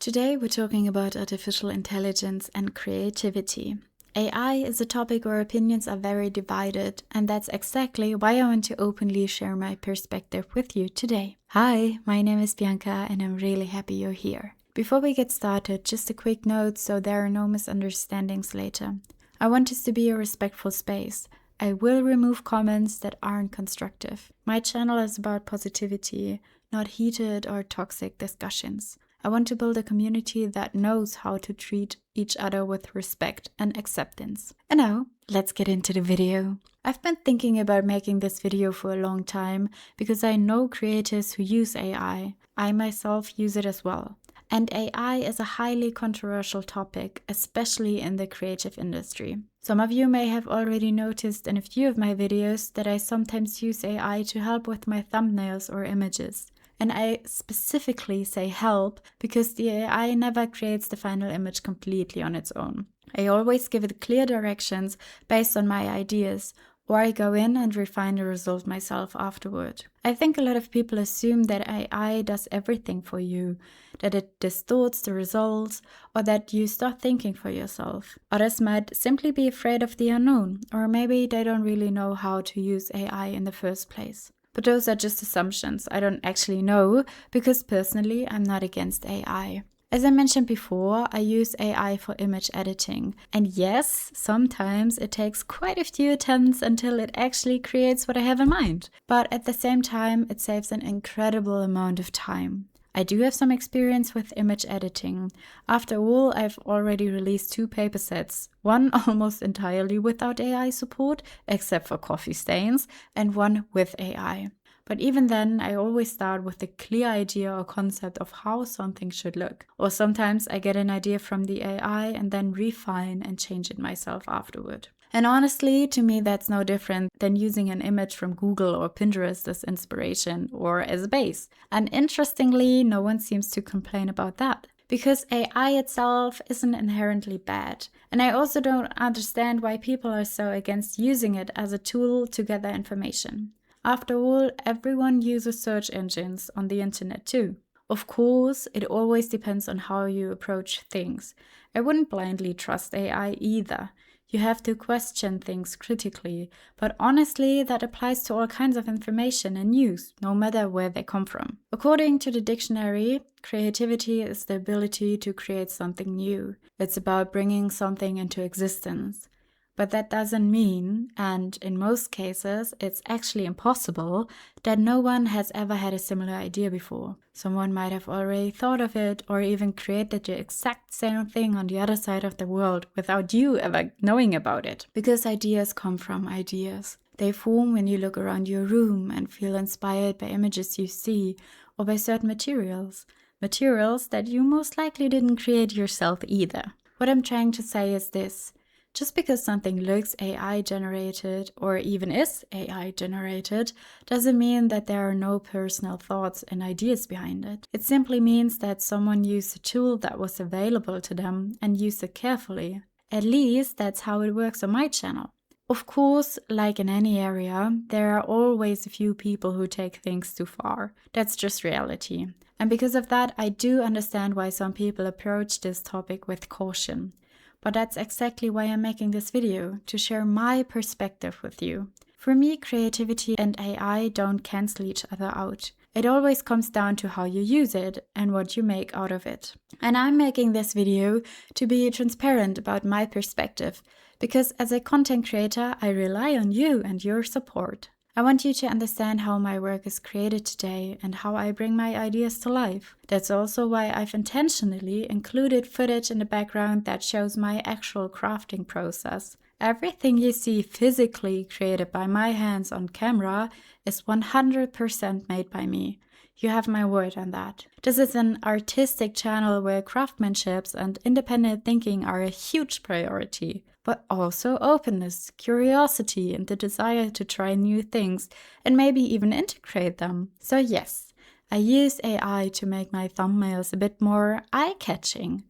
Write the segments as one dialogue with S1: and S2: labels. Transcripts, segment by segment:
S1: Today we're talking about artificial intelligence and creativity. AI is a topic where opinions are very divided, and that's exactly why I want to openly share my perspective with you today. Hi, my name is Bianca and I'm really happy you're here. Before we get started, just a quick note so there are no misunderstandings later. I want this to be a respectful space. I will remove comments that aren't constructive. My channel is about positivity, not heated or toxic discussions. I want to build a community that knows how to treat each other with respect and acceptance. And now, let's get into the video. I've been thinking about making this video for a long time because I know creators who use AI. I myself use it as well. And AI is a highly controversial topic, especially in the creative industry. Some of you may have already noticed in a few of my videos that I sometimes use AI to help with my thumbnails or images. And I specifically say help because the AI never creates the final image completely on its own. I always give it clear directions based on my ideas, or I go in and refine the result myself afterward. I think a lot of people assume that AI does everything for you, that it distorts the results, or that you start thinking for yourself. Others might simply be afraid of the unknown, or maybe they don't really know how to use AI in the first place. But those are just assumptions. I don't actually know, because personally I'm not against AI. As I mentioned before, I use AI for image editing. And yes, sometimes it takes quite a few attempts until it actually creates what I have in mind. But at the same time, it saves an incredible amount of time. I do have some experience with image editing. After all, I've already released 2 paper sets, one almost entirely without AI support, except for coffee stains, and one with AI. But even then, I always start with a clear idea or concept of how something should look. Or sometimes I get an idea from the AI and then refine and change it myself afterward. And honestly, to me, that's no different than using an image from Google or Pinterest as inspiration or as a base. And interestingly, no one seems to complain about that, because AI itself isn't inherently bad. And I also don't understand why people are so against using it as a tool to gather information. After all, everyone uses search engines on the internet too. Of course, it always depends on how you approach things. I wouldn't blindly trust AI either. You have to question things critically, but honestly, that applies to all kinds of information and news, no matter where they come from. According to the dictionary, creativity is the ability to create something new. It's about bringing something into existence. But that doesn't mean, and in most cases it's actually impossible, that no one has ever had a similar idea before. Someone might have already thought of it or even created the exact same thing on the other side of the world without you ever knowing about it. Because ideas come from ideas. They form when you look around your room and feel inspired by images you see or by certain materials. Materials that you most likely didn't create yourself either. What I'm trying to say is this. Just because something looks AI generated or even is AI generated doesn't mean that there are no personal thoughts and ideas behind it. It simply means that someone used a tool that was available to them and used it carefully. At least that's how it works on my channel. Of course, like in any area, there are always a few people who take things too far. That's just reality. And because of that, I do understand why some people approach this topic with caution. But that's exactly why I'm making this video, to share my perspective with you. For me, creativity and AI don't cancel each other out. It always comes down to how you use it and what you make out of it. And I'm making this video to be transparent about my perspective, because as a content creator, I rely on you and your support. I want you to understand how my work is created today and how I bring my ideas to life. That's also why I've intentionally included footage in the background that shows my actual crafting process. Everything you see physically created by my hands on camera is 100% made by me. You have my word on that. This is an artistic channel where craftsmanship and independent thinking are a huge priority, but also openness, curiosity, and the desire to try new things and maybe even integrate them. So yes, I use AI to make my thumbnails a bit more eye-catching.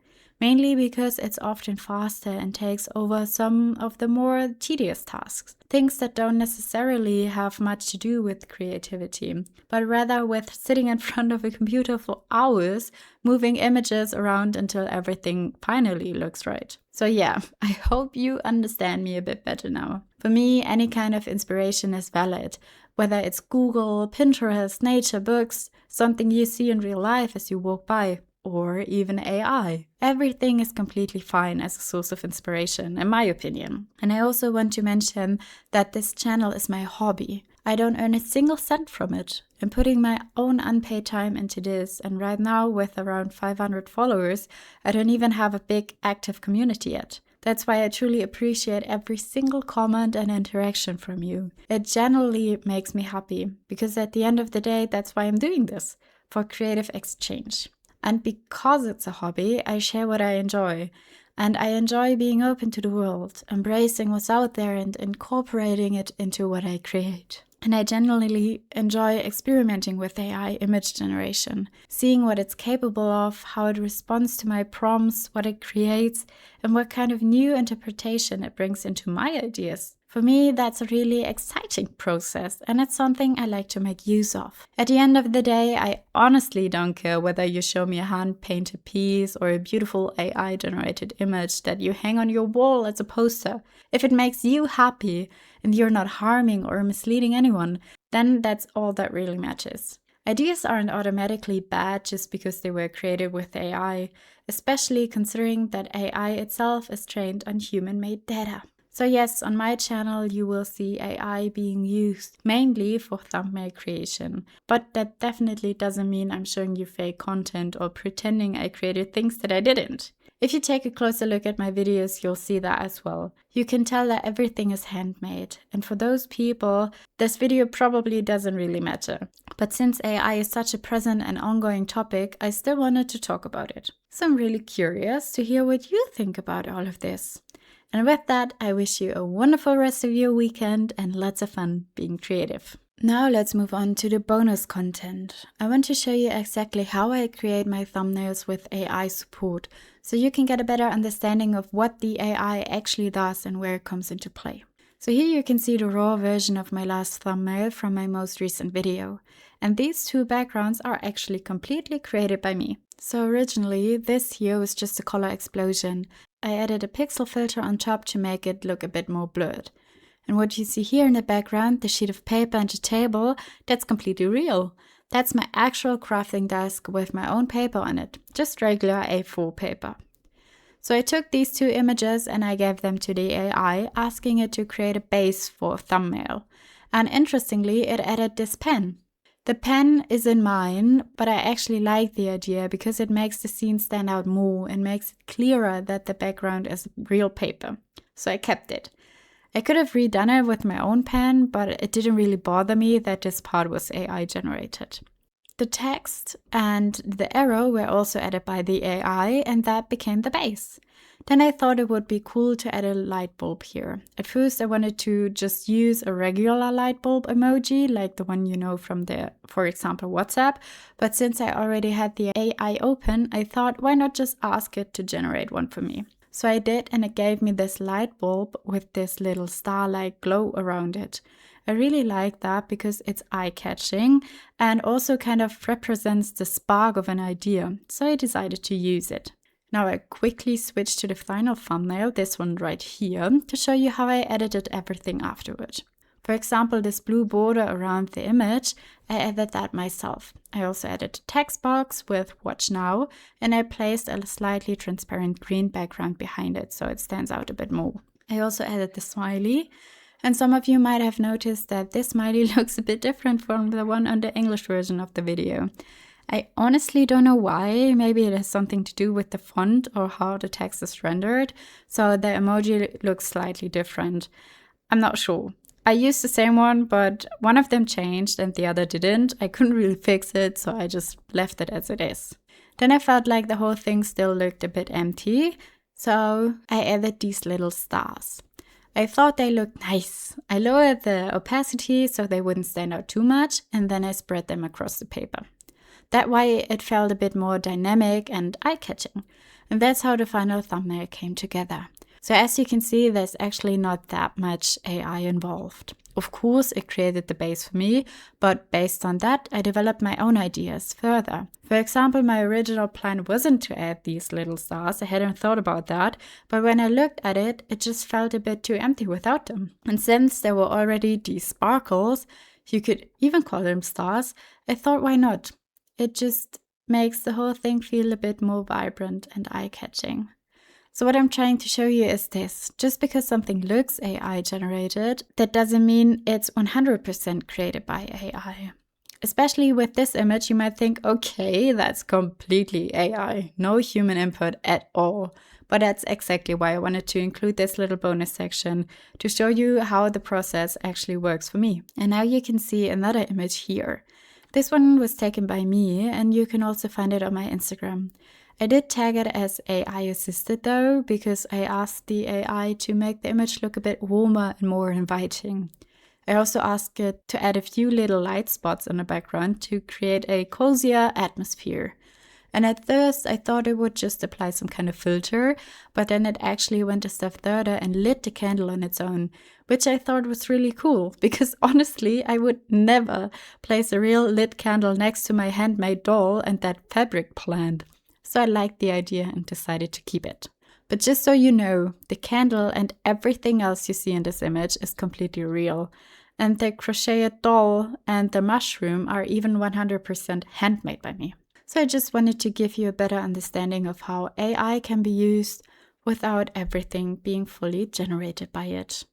S1: mainly because it's often faster and takes over some of the more tedious tasks, things that don't necessarily have much to do with creativity, but rather with sitting in front of a computer for hours, moving images around until everything finally looks right. So yeah, I hope you understand me a bit better now. For me, any kind of inspiration is valid, whether it's Google, Pinterest, nature, books, something you see in real life as you walk by, or even AI. Everything is completely fine as a source of inspiration, in my opinion. And I also want to mention that this channel is my hobby. I don't earn a single cent from it. I'm putting my own unpaid time into this, and right now, with around 500 followers, I don't even have a big active community yet. That's why I truly appreciate every single comment and interaction from you. It genuinely makes me happy, because at the end of the day, that's why I'm doing this, for creative exchange. And because it's a hobby, I share what I enjoy. And I enjoy being open to the world, embracing what's out there and incorporating it into what I create. And I genuinely enjoy experimenting with AI image generation, seeing what it's capable of, how it responds to my prompts, what it creates, and what kind of new interpretation it brings into my ideas. For me, that's a really exciting process, and it's something I like to make use of. At the end of the day, I honestly don't care whether you show me a hand-painted piece or a beautiful AI-generated image that you hang on your wall as a poster. If it makes you happy and you're not harming or misleading anyone, then that's all that really matters. Ideas aren't automatically bad just because they were created with AI, especially considering that AI itself is trained on human-made data. So yes, on my channel you will see AI being used mainly for thumbnail creation, but that definitely doesn't mean I'm showing you fake content or pretending I created things that I didn't. If you take a closer look at my videos, you'll see that as well. You can tell that everything is handmade, and for those people, this video probably doesn't really matter. But since AI is such a present and ongoing topic, I still wanted to talk about it. So I'm really curious to hear what you think about all of this. And with that, I wish you a wonderful rest of your weekend and lots of fun being creative. Now let's move on to the bonus content. I want to show you exactly how I create my thumbnails with AI support, so you can get a better understanding of what the AI actually does and where it comes into play. So here you can see the raw version of my last thumbnail from my most recent video. And these two backgrounds are actually completely created by me. So originally, this here was just a color explosion. I added a pixel filter on top to make it look a bit more blurred. And what you see here in the background, the sheet of paper and the table, that's completely real. That's my actual crafting desk with my own paper on it, just regular A4 paper. So I took these two images and I gave them to the AI, asking it to create a base for a thumbnail. And interestingly, it added this pen. The pen is in mine, but I actually like the idea because it makes the scene stand out more and makes it clearer that the background is real paper. So I kept it. I could have redone it with my own pen, but it didn't really bother me that this part was AI generated. The text and the arrow were also added by the AI, and that became the base. Then I thought it would be cool to add a light bulb here. At first I wanted to just use a regular light bulb emoji, like the one you know from for example, WhatsApp. But since I already had the AI open, I thought, why not just ask it to generate one for me? So I did, and it gave me this light bulb with this little star-like glow around it. I really like that because it's eye-catching and also kind of represents the spark of an idea. So I decided to use it. Now I quickly switched to the final thumbnail, this one right here, to show you how I edited everything afterward. For example, this blue border around the image, I added that myself. I also added a text box with "Watch Now," and I placed a slightly transparent green background behind it so it stands out a bit more. I also added the smiley, and some of you might have noticed that this smiley looks a bit different from the one on the English version of the video. I honestly don't know why. Maybe it has something to do with the font or how the text is rendered, so the emoji looks slightly different. I'm not sure. I used the same one, but one of them changed and the other didn't. I couldn't really fix it, so I just left it as it is. Then I felt like the whole thing still looked a bit empty, so I added these little stars. I thought they looked nice. I lowered the opacity so they wouldn't stand out too much, and then I spread them across the paper. That way it felt a bit more dynamic and eye-catching. And that's how the final thumbnail came together. So as you can see, there's actually not that much AI involved. Of course, it created the base for me, but based on that, I developed my own ideas further. For example, my original plan wasn't to add these little stars. I hadn't thought about that, but when I looked at it, it just felt a bit too empty without them. And since there were already these sparkles, you could even call them stars, I thought, why not? It just makes the whole thing feel a bit more vibrant and eye-catching. So what I'm trying to show you is this. Just because something looks AI generated, that doesn't mean it's 100% created by AI. Especially with this image, you might think, okay, that's completely AI. No human input at all. But that's exactly why I wanted to include this little bonus section to show you how the process actually works for me. And now you can see another image here. This one was taken by me, and you can also find it on my Instagram. I did tag it as AI assisted though, because I asked the AI to make the image look a bit warmer and more inviting. I also asked it to add a few little light spots on the background to create a cozier atmosphere. And at first I thought it would just apply some kind of filter, but then it actually went a step further and lit the candle on its own, which I thought was really cool, because honestly I would never place a real lit candle next to my handmade doll and that fabric plant. So I liked the idea and decided to keep it. But just so you know, the candle and everything else you see in this image is completely real. And the crocheted doll and the mushroom are even 100% handmade by me. So I just wanted to give you a better understanding of how AI can be used without everything being fully generated by it.